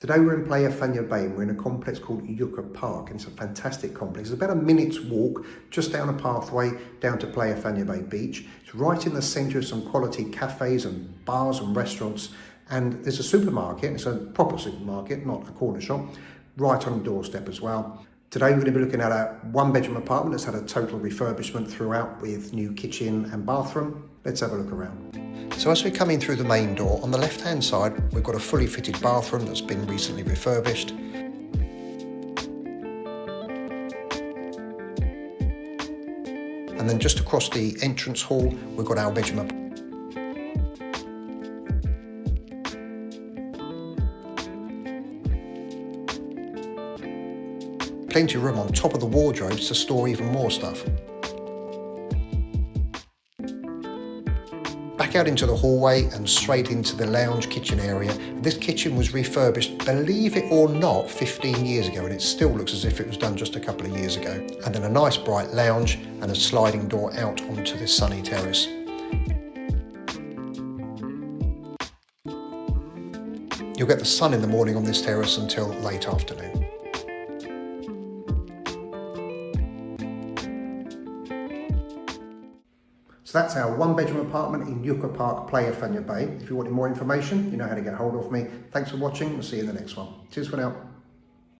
Today we're in Playa Fañabé and we're in a complex called Yucca Park, and it's a fantastic complex. It's about a minute's walk just down a pathway down to Playa Fañabé beach. It's right in the centre of some quality cafes and bars and restaurants, and there's a supermarket. It's a proper supermarket, not a corner shop, right on the doorstep as well. Today we're going to be looking at a one-bedroom apartment that's had a total refurbishment throughout with new kitchen and bathroom. Let's have a look around. So as we come in through the main door, on the left-hand side, we've got a fully fitted bathroom that's been recently refurbished. And then just across the entrance hall, we've got our bedroom. Plenty of room on top of the wardrobes to store even more stuff. Back out into the hallway and straight into the lounge kitchen area. This kitchen was refurbished, believe it or not, 15 years ago, and it still looks as if it was done just a couple of years ago. And then a nice bright lounge and a sliding door out onto this sunny terrace. You'll get the sun in the morning on this terrace until late afternoon. So that's our one-bedroom apartment in Yucca Park, Playa Fañabé. If you wanted more information, you know how to get hold of me. Thanks for watching. We'll see you in the next one. Cheers for now.